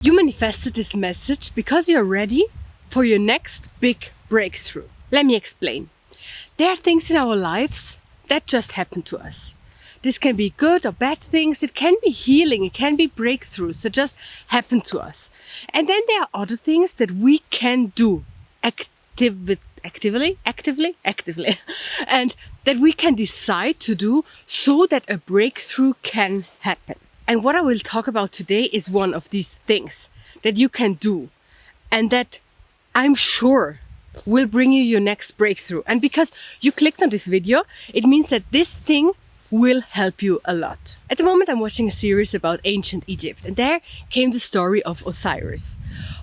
You manifested this message because you're ready for your next big breakthrough. Let me explain. There are things in our lives that just happen to us. This can be good or bad things. It can be healing. It can be breakthroughs that just happen to us. And then there are other things that we can do actively, and that we can decide to do so that a breakthrough can happen. And what I will talk about today is one of these things that you can do and that I'm sure will bring you your next breakthrough. And because you clicked on this video, it means that this thing will help you a lot. At the moment I'm watching a series about ancient Egypt, and there came the story of Osiris.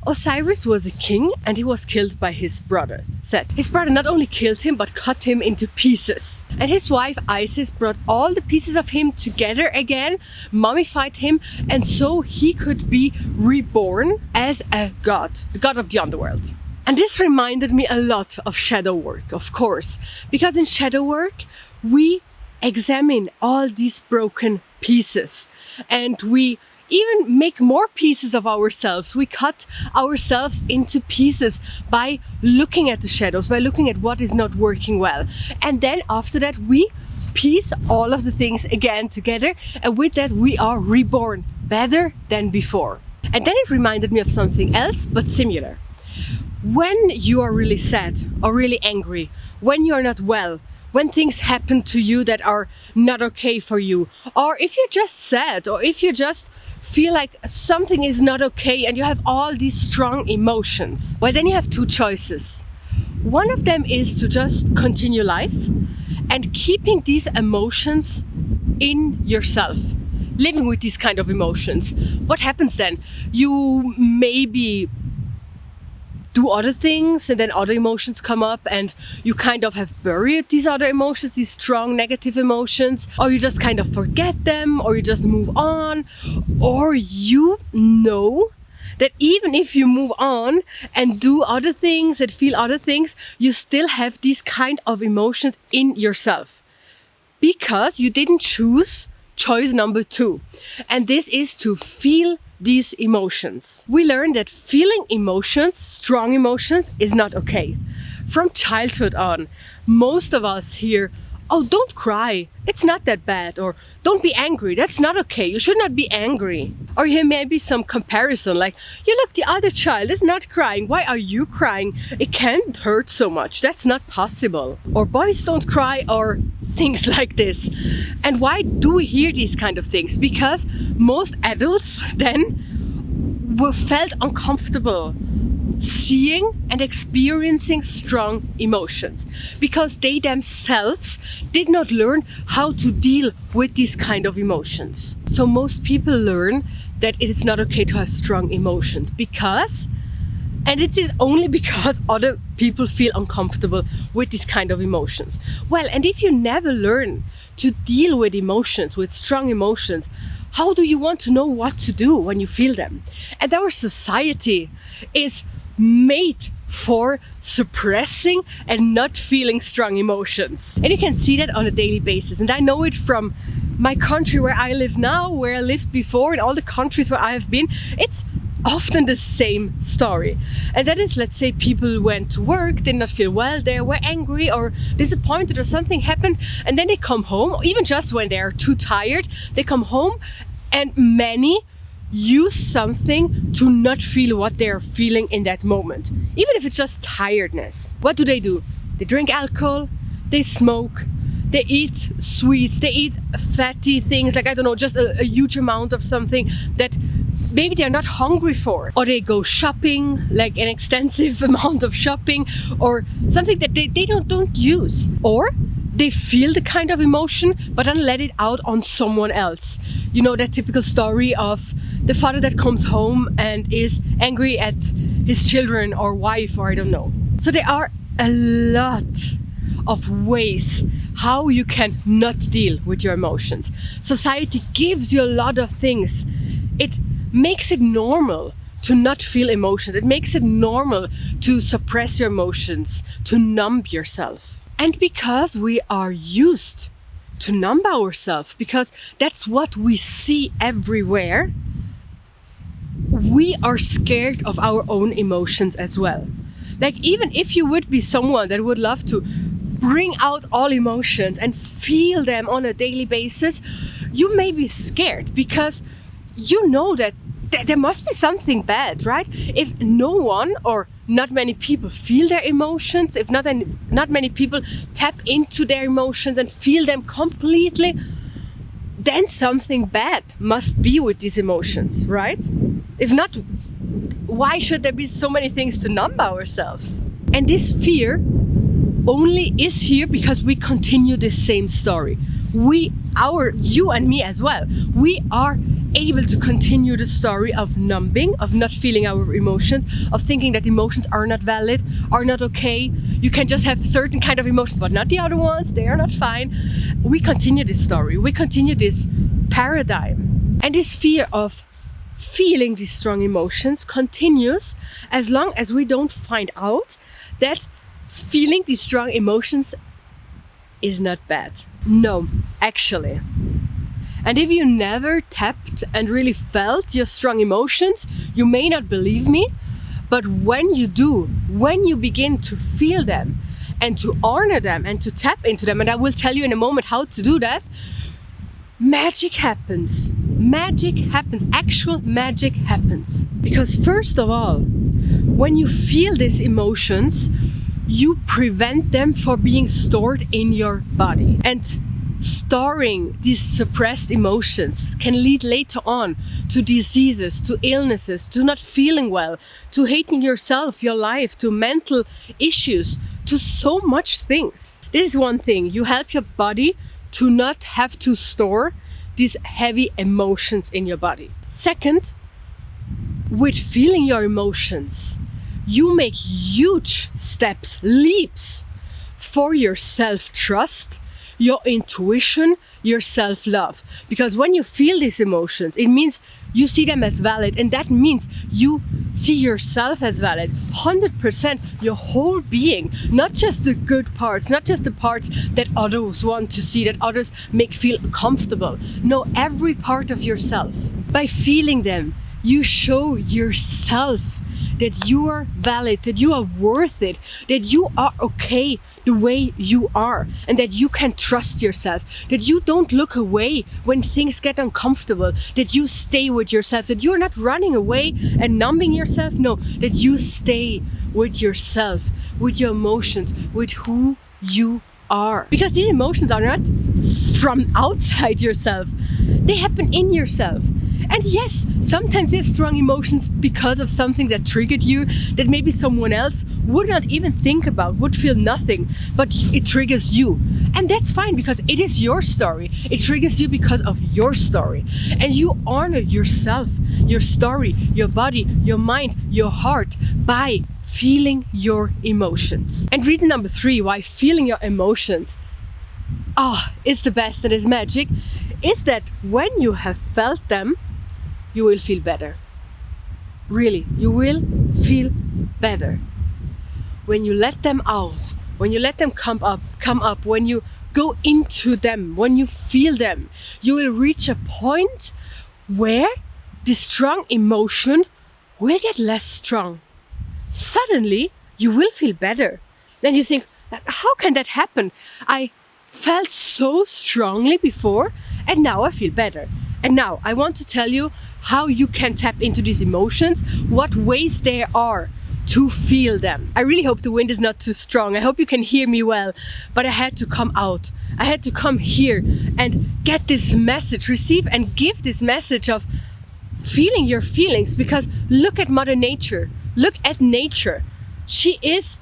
Osiris was a king and he was killed by his brother, Set. His brother not only killed him but cut him into pieces. And his wife Isis brought all the pieces of him together again, mummified him, and so he could be reborn as a god, the god of the underworld. And this reminded me a lot of shadow work, of course, because in shadow work we examine all these broken pieces and we even make more pieces of ourselves. We cut ourselves into pieces by looking at the shadows, by looking at what is not working well. And then after that we piece all of the things again together, and with that we are reborn better than before. And then it reminded me of something else but similar. When you are really sad or really angry, when you are not well, when things happen to you that are not okay for you, or if you're just sad, or if you just feel like something is not okay and you have all these strong emotions, well, then you have two choices. One of them is to just continue life and keeping these emotions in yourself, living with these kind of emotions. What happens then? You maybe do other things and then other emotions come up and you kind of have buried these other emotions, these strong negative emotions, or you just kind of forget them, or you just move on, or you know that even if you move on and do other things and feel other things, you still have these kind of emotions in yourself because you didn't choose choice number 2, and this is to feel these emotions. We learn that feeling emotions, strong emotions, is not okay. From childhood on, most of us hear, oh, don't cry, it's not that bad, or don't be angry, that's not okay, you should not be angry. Or you hear maybe some comparison like, you look, the other child is not crying, why are you crying? It can't hurt so much, that's not possible. Or boys don't cry, or things like this. And why do we hear these kind of things? Because most adults then were felt uncomfortable seeing and experiencing strong emotions because they themselves did not learn how to deal with these kind of emotions. So most people learn that it is not okay to have strong emotions because, and it is only because other people feel uncomfortable with these kind of emotions. Well, and if you never learn to deal with emotions, with strong emotions, how do you want to know what to do when you feel them? And our society is made for suppressing and not feeling strong emotions. And you can see that on a daily basis. And I know it from my country where I live now, where I lived before, and all the countries where I have been. It's often the same story. And that is, let's say people went to work, did not feel well, they were angry or disappointed or something happened, and then they come home, or even just when they are too tired, they come home, and many use something to not feel what they're feeling in that moment, even if it's just tiredness. What do? They drink alcohol, they smoke, they eat sweets, they eat fatty things, like, I don't know, just a huge amount of something that maybe they're not hungry for. Or they go shopping, like an extensive amount of shopping, or something that they don't use. Or they feel the kind of emotion but then let it out on someone else. You know, that typical story of the father that comes home and is angry at his children or wife, or I don't know. So there are a lot of ways how you can not deal with your emotions. Society gives you a lot of things. It makes it normal to not feel emotions. It makes it normal to suppress your emotions, to numb yourself. And because we are used to numb ourselves, because that's what we see everywhere, we are scared of our own emotions as well. Like, even if you would be someone that would love to bring out all emotions and feel them on a daily basis, you may be scared because you know that there must be something bad, right? If no one or not many people feel their emotions, if not many people tap into their emotions and feel them completely, then something bad must be with these emotions, right? If not, why should there be so many things to numb ourselves? And this fear only is here because we continue this same story. You and me as well, we are able to continue the story of numbing, of not feeling our emotions, of thinking that emotions are not valid, are not okay. You can just have certain kind of emotions, but not the other ones. They are not fine. We continue this story. We continue this paradigm. And this fear of feeling these strong emotions continues as long as we don't find out that feeling these strong emotions is not bad. No, actually. And if you never tapped and really felt your strong emotions, you may not believe me, but when you do, when you begin to feel them and to honor them and to tap into them, and I will tell you in a moment how to do that, magic happens. Magic happens. Actual magic happens. Because first of all, when you feel these emotions, you prevent them from being stored in your body. And storing these suppressed emotions can lead later on to diseases, to illnesses, to not feeling well, to hating yourself, your life, to mental issues, to so much things. This is one thing. You help your body to not have to store these heavy emotions in your body. Second, with feeling your emotions, you make huge steps, leaps for your self-trust, your intuition, your self-love. Because when you feel these emotions, it means you see them as valid, and that means you see yourself as valid, 100%, your whole being, not just the good parts, not just the parts that others want to see, that others make feel comfortable. No, every part of yourself. By feeling them, you show yourself that you are valid, that you are worth it, that you are okay the way you are, and that you can trust yourself, that you don't look away when things get uncomfortable, that you stay with yourself, that you're not running away and numbing yourself. No, that you stay with yourself, with your emotions, with who you are. Because these emotions are not from outside yourself, they happen in yourself. And yes, sometimes you have strong emotions because of something that triggered you, that maybe someone else would not even think about, would feel nothing, but it triggers you. And that's fine, because it is your story. It triggers you because of your story. And you honor yourself, your story, your body, your mind, your heart by feeling your emotions. And reason number 3 why feeling your emotions is the best and is magic is that when you have felt them, you will feel better. Really, you will feel better. When you let them out, when you let them come up, when you go into them, when you feel them, you will reach a point where the strong emotion will get less strong. Suddenly, you will feel better. Then you think, how can that happen? I felt so strongly before, and now I feel better. And now I want to tell you how you can tap into these emotions, what ways there are to feel them. I really hope the wind is not too strong. I hope you can hear me well, but I had to come out. I had to come here and get this message, receive and give this message of feeling your feelings, because look at Mother Nature. Look at nature. She is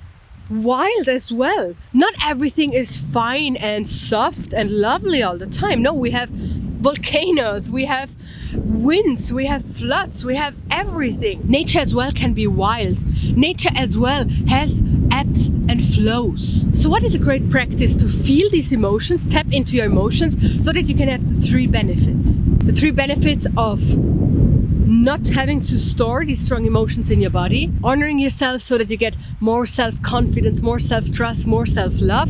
wild as well. Not everything is fine and soft and lovely all the time. No, we have volcanoes, we have winds, we have floods, we have everything. Nature as well can be wild. Nature as well has ebbs and flows. So what is a great practice to feel these emotions, tap into your emotions, so that you can have the 3 benefits. The 3 benefits of not having to store these strong emotions in your body, honoring yourself so that you get more self-confidence, more self-trust, more self-love,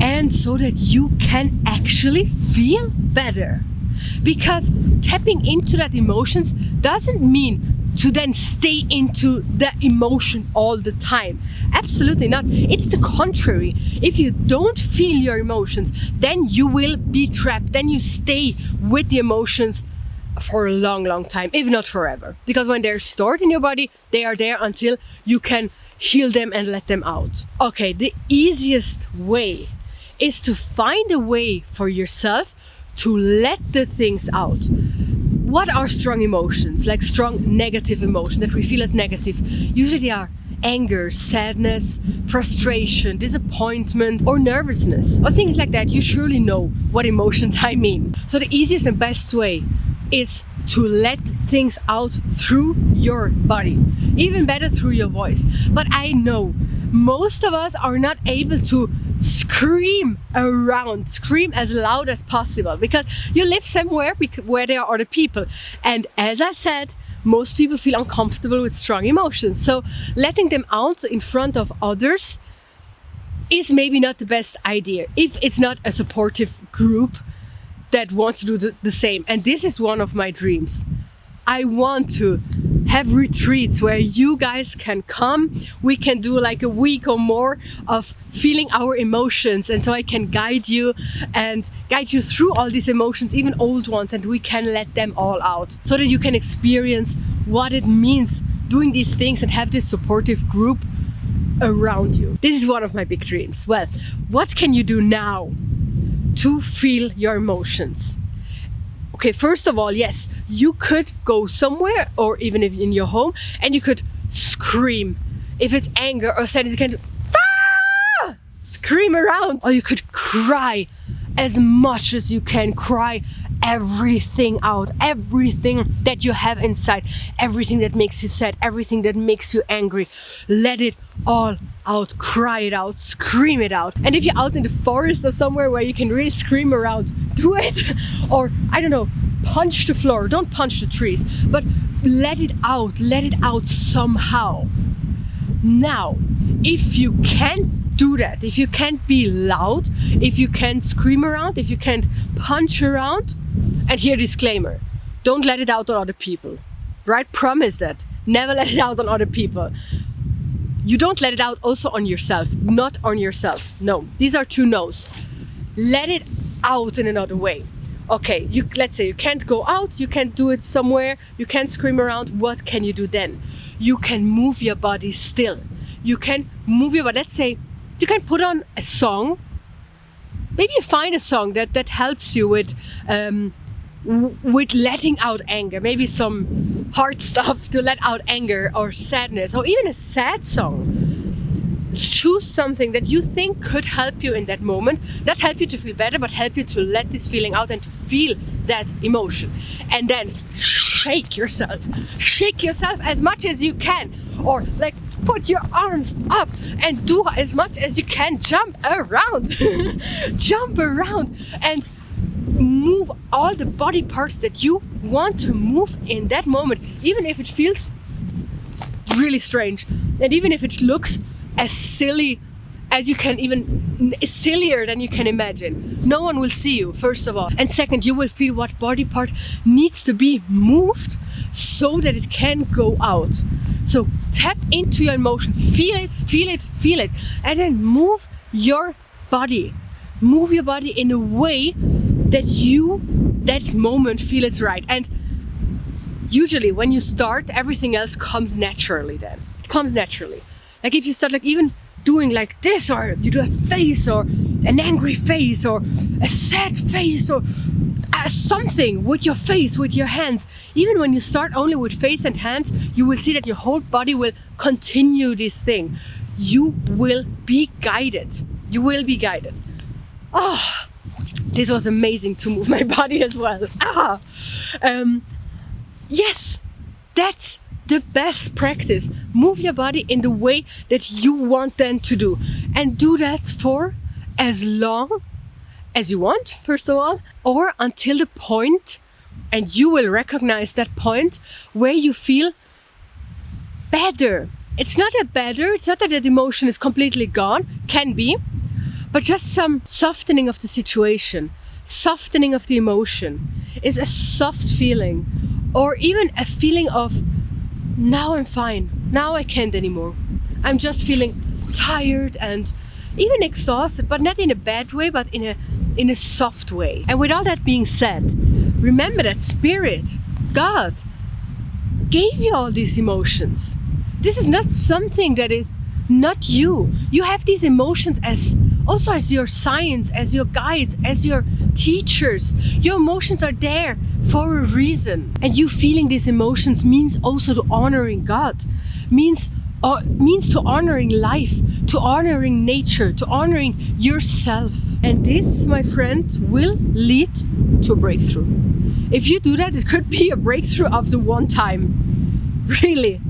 and so that you can actually feel better. Because tapping into that emotions doesn't mean to then stay into the emotion all the time. Absolutely not. It's the contrary. If you don't feel your emotions, then you will be trapped. Then you stay with the emotions for a long time, if not forever. Because when they're stored in your body, they are there until you can heal them and let them out. Okay, the easiest way is to find a way for yourself to let the things out. What are strong emotions, like strong negative emotions that we feel as negative? Usually they are anger, sadness, frustration, disappointment, or nervousness, or things like that. You surely know what emotions I mean. So the easiest and best way is to let things out through your body, even better through your voice. But I know most of us are not able to scream as loud as possible, because you live somewhere where there are other people, and as I said, most people feel uncomfortable with strong emotions. So letting them out in front of others is maybe not the best idea if it's not a supportive group that wants to do the same. And this is one of my dreams. I want to have retreats where you guys can come. We can do like a week or more of feeling our emotions, and so I can guide you through all these emotions, even old ones, and we can let them all out so that you can experience what it means doing these things and have this supportive group around you. This is one of my big dreams. Well, what can you do now to feel your emotions? Okay, first of all, yes, you could go somewhere, or even if in your home, and you could scream. If it's anger or sadness, you can scream around. Or you could cry as much as you can. Cry everything out, everything that you have inside, everything that makes you sad, everything that makes you angry. Let it all out, cry it out, scream it out. And if you're out in the forest or somewhere where you can really scream around, do it. Or I don't know, punch the floor. Don't punch the trees, but let it out somehow. Now, if you can't do that, if you can't be loud, if you can't scream around, if you can't punch around, and here disclaimer, don't let it out on other people, right? Promise that. Never let it out on other people. You don't let it out also on yourself, not on yourself. No, these are two no's. Let it out in another way. Okay, let's say you can't go out, you can't do it somewhere, you can't scream around. What can you do then? You can move your body still. You can move your body. Let's say you can put on a song. Maybe you find a song that helps you with letting out anger. Maybe some hard stuff to let out anger or sadness, or even a sad song. Choose something that you think could help you in that moment, not help you to feel better, but help you to let this feeling out and to feel that emotion. And then shake yourself as much as you can, or like put your arms up and do as much as you can. Jump around and move all the body parts that you want to move in that moment, even if it feels really strange, and even if it looks as silly as you can, even sillier than you can imagine. No one will see you, first of all. And second, you will feel what body part needs to be moved so that it can go out. So tap into your emotion, feel it, and then move your body. Move your body in a way that that moment, feel it's right. And usually when you start, everything else comes naturally then. It comes naturally. Like if you start like even doing like this, or you do a face, or an angry face, or a sad face, or something with your face, with your hands. Even when you start only with face and hands, you will see that your whole body will continue this thing. You will be guided. You will be guided. Oh, this was amazing to move my body as well. Yes, that's the best practice. Move your body in the way that you want them to do, and do that for as long as you want, first of all, or until the point, and you will recognize that point where you feel better. It's not that the emotion is completely gone, can be, but just some softening of the situation, softening of the emotion is a soft feeling, or even a feeling of, now I'm fine, now I can't anymore. I'm just feeling tired and even exhausted, but not in a bad way, but in a soft way. And with all that being said, remember that Spirit, God, gave you all these emotions. This is not something that is not you. You have these emotions as your science, as your guides, as your teachers. Your emotions are there for a reason. And you feeling these emotions means also to honoring God, means to honoring life, to honoring nature, to honoring yourself. And this, my friend, will lead to a breakthrough. If you do that, it could be a breakthrough after one time. Really.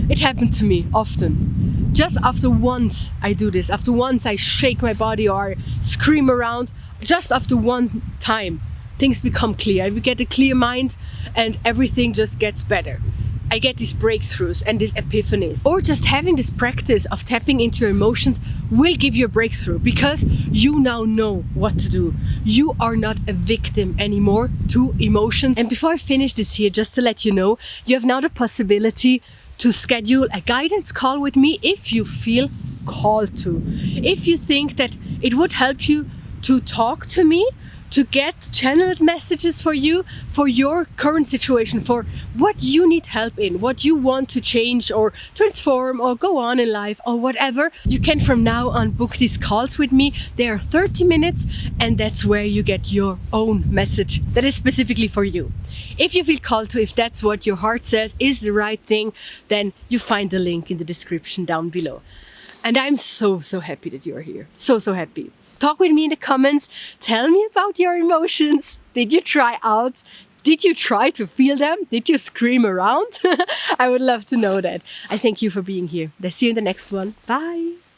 It happened to me often. Just after once I do this, after once I shake my body or scream around, just after one time, things become clear. I get a clear mind and everything just gets better. I get these breakthroughs and these epiphanies. Or just having this practice of tapping into your emotions will give you a breakthrough, because you now know what to do. You are not a victim anymore to emotions. And before I finish this here, just to let you know, you have now the possibility to schedule a guidance call with me if you feel called to. If you think that it would help you to talk to me, to get channeled messages for you, for your current situation, for what you need help in, what you want to change or transform or go on in life or whatever, you can from now on book these calls with me. They are 30 minutes and that's where you get your own message that is specifically for you. If you feel called to, if that's what your heart says is the right thing, then you find the link in the description down below. And I'm so happy that you're here. So happy. Talk with me in the comments. Tell me about your emotions. Did you try out? Did you try to feel them? Did you scream around? I would love to know that. I thank you for being here. I'll see you in the next one. Bye.